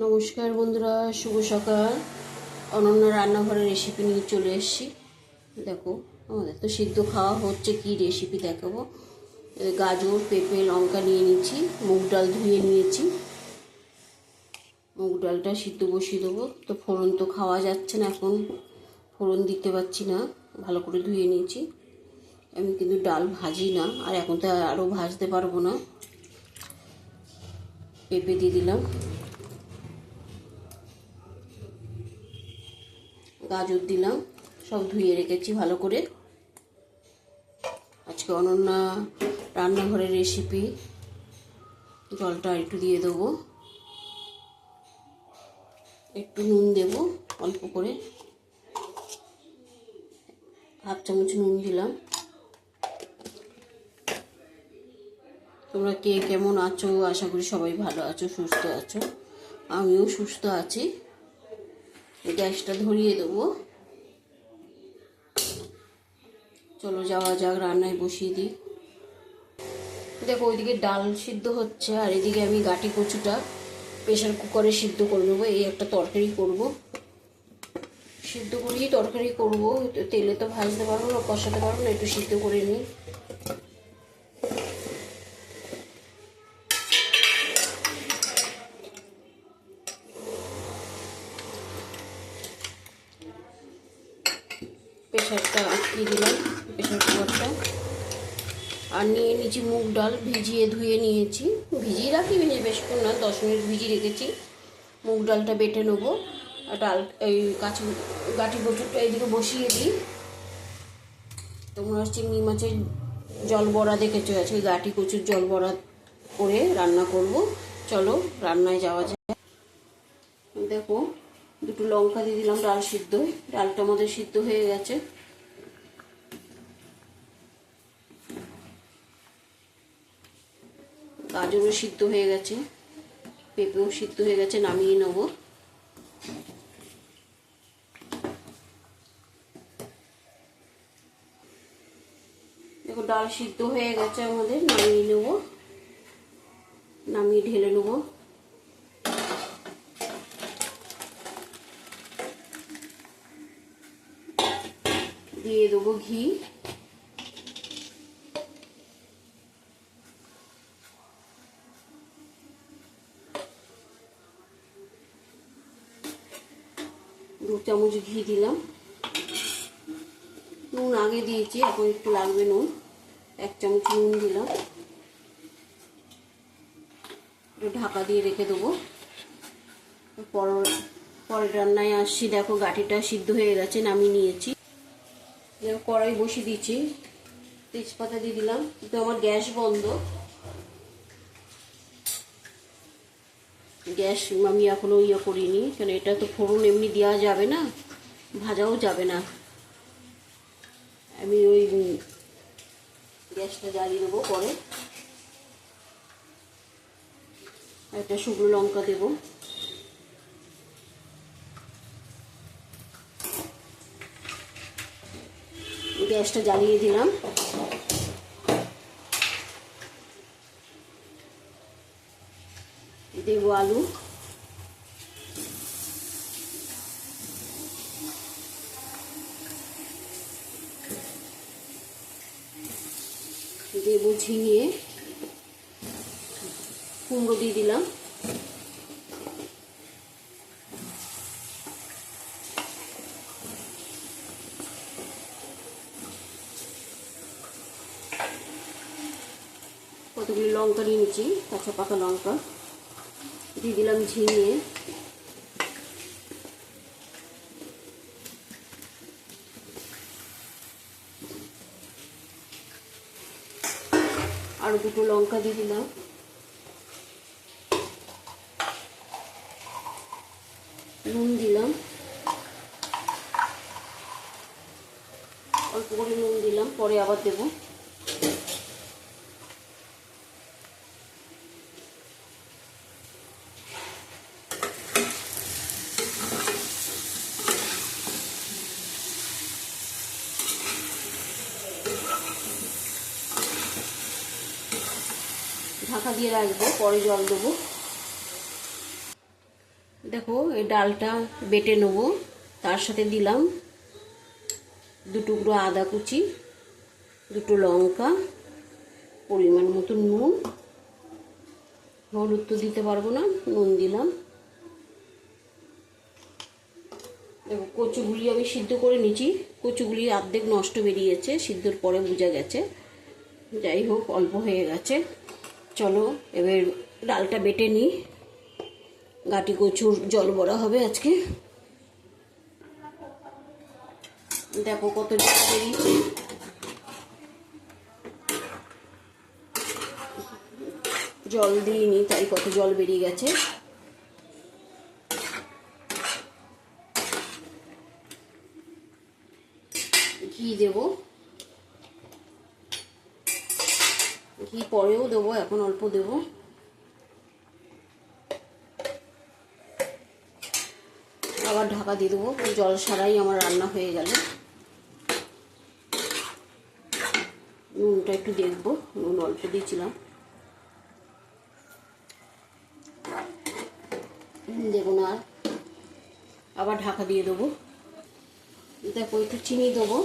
নমস্কার বন্ধুরা, শুভ সকাল। অনন্য রান্নাঘরের রেসিপি নিয়ে চলে এসেছি। দেখো, আমাদের তো সিদ্ধ খাওয়া হচ্ছে, কি রেসিপি দেখাবো। গাজর, পেঁপে, লঙ্কা নিয়ে নিচ্ছি, মুগ ডাল ধুয়ে নিয়েছি। মুগ ডালটা সিদ্ধ বসিয়ে দেবো। তো ফোড়ন তো খাওয়া যাচ্ছে না, এখন ফোড়ন দিতে পারছি না, ভালো করে ধুয়ে নিয়েছি। আমি কিন্তু ডাল ভাজি না, আর এখন তো আরও ভাজতে পারবো না। পেঁপে দিয়ে দিলাম, গাজর দিলাম, সব ধুয়ে রেখেছি ভালো করে। আজকে অনন্যা রান্নাঘরের রেসিপি। জলটা একটু দিয়ে দেবো, একটু নুন দেবো অল্প করে, হাফ চামচ নুন দিলাম। তোমরা কে কেমন আছো? আশা করি সবাই ভালো আছো, সুস্থ আছো। আমিও সুস্থ আছি। গ্যাসটা ধরিয়ে দেবো, চলো যাওয়া যাক, রান্নায় বসিয়ে দিই। দেখো, ওইদিকে ডাল সিদ্ধ হচ্ছে, আর এদিকে আমি গাটি কচুটা প্রেশার কুকারে সিদ্ধ করে নেবো। এই একটা তরকারি করব, সিদ্ধ করেই তরকারি করবো। তেলে তো ভাজতে পারবো না, কষাতে পারবো না, একটু সিদ্ধ করে নিই। প্রেশারটা আটকিয়ে দিলাম, প্রেশার কুকারটা। আর নিয়ে নিয়েছি মুগ ডাল, ভিজিয়ে ধুয়ে নিয়েছি। ভিজিয়ে রাখি, বেশক্ষণ না, 10 মিনিট ভিজিয়ে রেখেছি। মুগ ডালটা বেটে নেবো। ডাল এই গাটি কচুরটা এইদিকে বসিয়ে দিই। তোমরা চিংড়ি মাছের জল বড়া দেখেছো, আজকে গাটি কচুর জল বড়া করে রান্না করব। চলো রান্নায় যাওয়া যায়। দেখো, দুটো লঙ্কা দিয়ে দিলাম ডাল সিদ্ধ। ডালটা আমাদের সিদ্ধ হয়ে গেছে। গাজরও সিদ্ধ হয়ে গেছে, পেঁপেও সিদ্ধ হয়ে গেছে, নামিয়ে নেব। দেখো, ডাল সিদ্ধ হয়ে গেছে আমাদের, নামিয়ে নেব। নামিয়ে ঢেলে নেব। দিয়ে দেবো ঘি। দু চামচ ঘি দিলাম। নুন আগে দিয়েছি, এখন একটু লাগবে নুন। 1 চামচ নুন দিলাম। একটু ঢাকা দিয়ে রেখে দেবো। পরের রান্নায় আসছি। দেখো, গাঠিটা সিদ্ধ হয়ে গেছে, নামিয়ে নিয়েছি। কড়াই বসিয়ে দিয়েছি, তেজপাতা দিয়ে দিলাম। কিন্তু আমার গ্যাস বন্ধ, গ্যাস আমি এখনো করিনি, কারণ এটা তো ফোড়ন এমনি দেওয়া যাবে না, ভাজাও যাবে না। আমি ওই গ্যাসটা জ্বালিয়ে দেবো। পরে একটা শুকনো লঙ্কা দেবো। গ্যাসটা জ্বালিয়ে দিলাম। দেবো আলু। দেবো ঝিঙে। কুমড়ো দিয়ে দিলাম। কতগুলি লঙ্কা নিয়েছি, কাঁচা পাকা লঙ্কা দিয়ে দিলাম। ঝিঙে, আর দুটো লঙ্কা দিয়ে দিলাম। নুন দিলাম, অল্প করে নুন দিলাম, পরে আবার দেবো। ঢাকা দিয়ে রাখবো, পরে জল দেবো। দেখো এই ডালটা বেটে নেব, তার সাথে দিলাম 2 টুকরো আদা কুচি, 2টো লঙ্কা, পরিমাণ মতো নুন, হলুদ তো দিতে পারবো না, নুন দিলাম। দেখো কচুগুলি আমি সিদ্ধ করে নিয়েছি, কচুগুলি অর্ধেক নষ্ট বেরিয়েছে, সিদ্ধর পরে বোঝা গেছে। যাই হোক অল্প হয়ে গেছে। চলো এবার ডালটা বেটে নিই, গাটি কচুর জল বড়া হবে আজকে। দেখো কত জল বেরিয়েছে, জল দিইনি তাই কত জল বেরিয়ে গেছে। ঘি দেব, ঘি পরেও দেবো, এখন অল্প দেব। আবার ঢাকা দিয়ে দেবো, জল ছাড়াই আমার রান্না হয়ে গেল। নুনটা একটু দেখবো, নুন অল্প দিয়েছিলাম, দেবো না আর। আবার ঢাকা দিয়ে দেবো। দেখো একটু চিনি দেবো,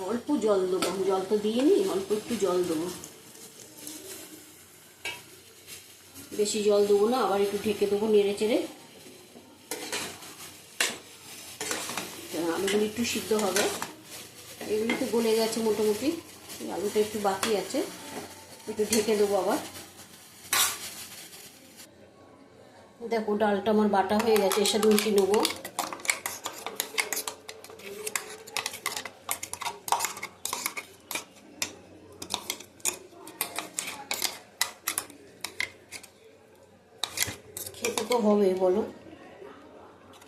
অল্প জল দেবো, জল তো দিইনি, অল্প একটু জল দেবো, বেশি জল দেবো না। আবার একটু ঢেকে দেবো নেড়ে চেড়ে, আলুগুলো একটু সিদ্ধ হবে। এগুলি তো গলে গেছে মোটামুটি, আলুটা একটু বাকি আছে, একটু ঢেকে দেবো আবার। দেখো ডালটা আমার বাটা হয়ে গেছে, এর সাথে মিশিয়ে নেবো। খেতে তো হবে, বলো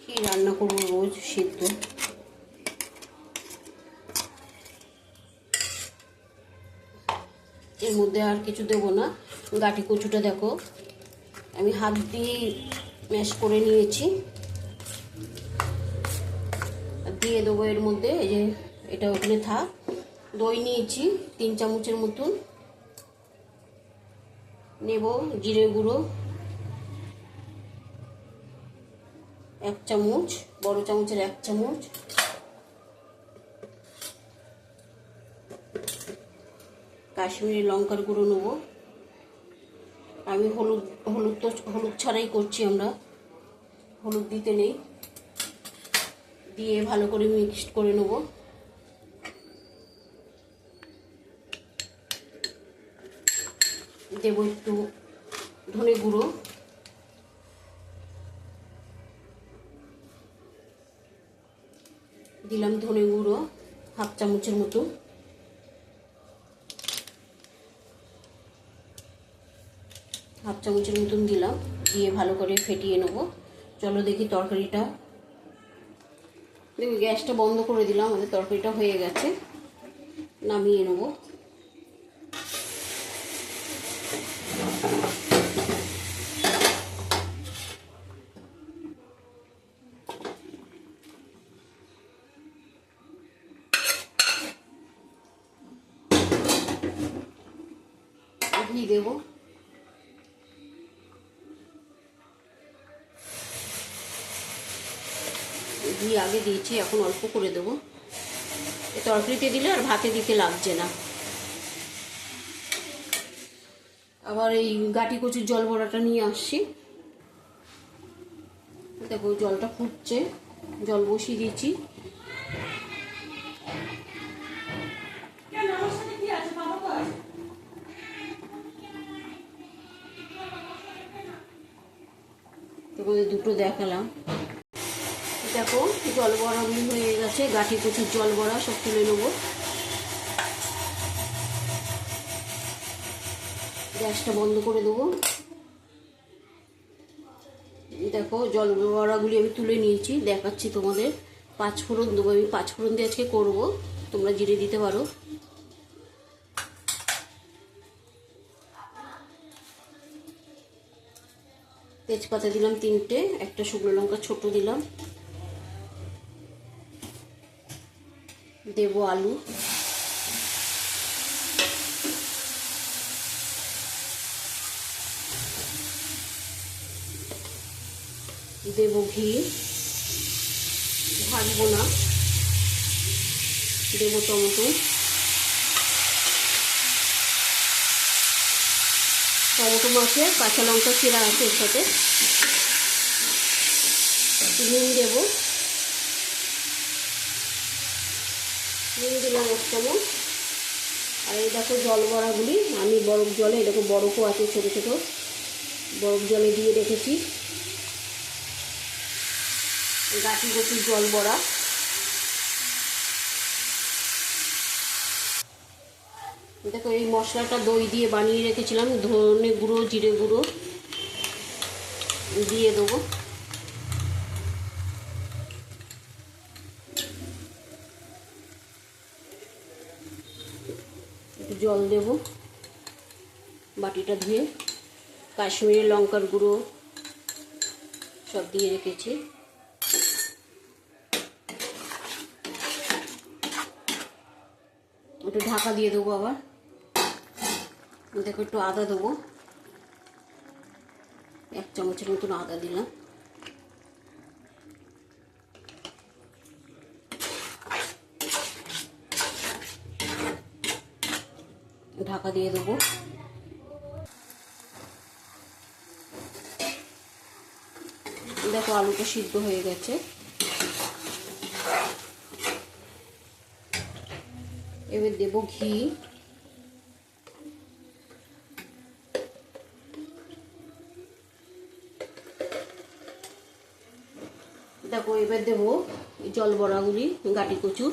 কি রান্না করবো রোজ সিদ্ধ। এর মধ্যে আর কিছু দেবো না। গাটি কচুটা দেখো আমি হাত দিয়ে ম্যাশ করে নিয়েছি, দিয়ে দেবো এর মধ্যে। এই যে এটা ওখানে থাক। দই নিয়েছি 3 চামচের মতন, নেব জিরে গুঁড়ো 1 চামচ, বড় চামচের 1 চামচ, কাশ্মীরি লঙ্কার গুঁড়ো নেবো। আমি হলুদ ছাড়াই করছি, আমরা হলুদ দিতে নেই। দিয়ে ভালো করে মিক্সড করে নেব। দেবো একটু ধনে গুঁড়ো, দিলাম ধনে গুঁড়ো 1/2 চামচের মতো, হাফ চামচের মতন দিলাম। দিয়ে ভালো করে ফেটিয়ে নেব। চলো দেখি তরকারিটা। দেখি গ্যাসটা বন্ধ করে দিলাম, আমাদের তরকারিটা হয়ে গেছে, নামিয়ে নেব। ঘি দেবো, ঘি আগে দিয়েছি, এখন অল্প করে দেবো। এই তরকারিতে দিলে আর ভাতে দিতে লাগছে না। আবার এই গাটি কচুর জল বড়াটা নিয়ে আসছি। দেখো জলটা ফুটছে, জল বসিয়ে দিয়েছি। তোমাদের দুটো দেখালাম। দেখো জল বড়াগুলি হয়ে গেছে, গাটি কচুর জল বড়া সব তুলে নেবো। গ্যাসটা বন্ধ করে দেবো। দেখো জল বড়াগুলি আমি তুলে নিয়েছি, দেখাচ্ছি তোমাদের। 5 ফোড়ন দেবো, আমি 5 ফোড়ন দিয়ে আজকে করবো, তোমরা জিরে দিতে পারো। তেজপাতা দিলাম 3টে, একটা শুকনো লঙ্কা ছোট দিলাম। দেবো আলু, দেব ঘি, ভাজবো না, দেব টমেটো, টমেটো মাছে কাঁচা লঙ্কা চিরা আছে এর সাথে, নুন দেব, নুন দিলাম 1 চামচ। আর এই দেখো জল বড়াগুলি আমি বরফ জলে, এরকম বরফও আছে ছোটো ছোটো, বরফ জলে দিয়ে রেখেছি। গাঁটি কচুর জল বড়া, দেখো এই মশলাটা দই দিয়ে বানিয়ে রেখেছিলাম, ধনে গুঁড়ো, জিরে গুঁড়ো দিয়ে দেবো। একটু জল দেব, বাটিটা ধুয়ে। কাশ্মীরি লঙ্কার গুঁড়ো সব দিয়ে রেখেছি। একটু ঢাকা দিয়ে দেবো। আবার দেখো একটু আদা দেবো, 1 চামচের মতন আদা দিলাম। ঢাকা দিয়ে দেবো। দেখো আলুটা সিদ্ধ হয়ে গেছে। এবার দেব ঘি, দেখো এবার দেব জল বড়াগুলি, গাঁটি কচুর।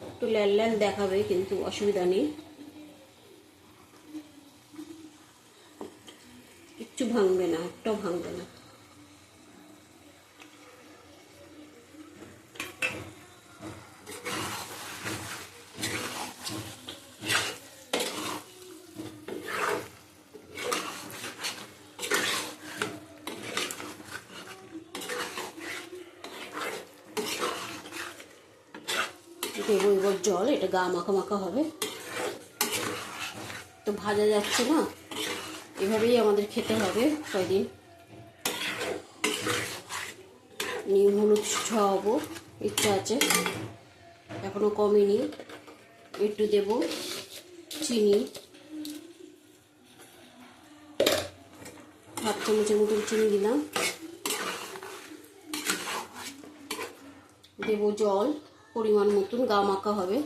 একটু লাল লাল দেখাবে কিন্তু অসুবিধা নেই, কিচ্ছু ভাঙবে না, একটাও ভাঙবে না। দেবো এবার জল, এটা গা মাখা মাখা হবে। তো ভাজা যাচ্ছে না, এভাবেই আমাদের খেতে হবে কয়দিন। নিম হলুদ খাওয়াবো, ইচ্ছা আছে, এখনো কমেনি। একটু দেব চিনি, 1/2 চামচের মতন চিনি দিলাম। দেব জল পরিমাণ মতন, গা মাখা হবে।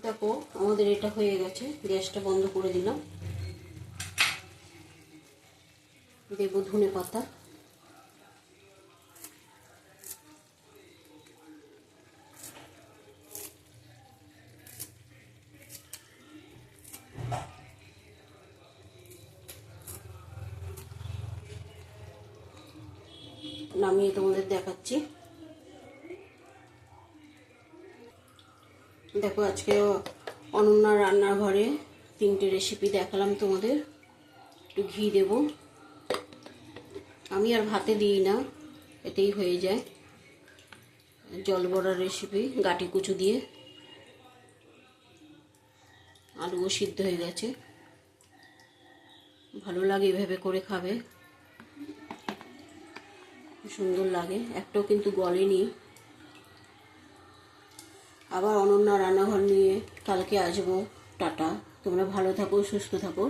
দেখো আমাদের এটা হয়ে গেছে, গ্যাসটা বন্ধ করে দিলাম। দেব ধনে পাতা, নামিয়ে তোমাদের দেখাচ্ছি। দেখো আজকে অনন্যার রান্নাঘরে 3টে রেসিপি দেখালাম তোমাদের। একটু ঘি দেব, আমি আর ভাতে দিই না, এতেই হয়ে যায়। জল বড়ার রেসিপি গাঁটি কচু দিয়ে, আলুও সিদ্ধ হয়ে গেছে। ভালো লাগে এভাবে করে খাবে, সুন্দর লাগে, একটাও কিন্তু গলেনি। আবার অনন্যা রান্নাঘর নিয়ে কালকে আসবো। টাটা, তোমরা ভালো থাকো, সুস্থ থাকো।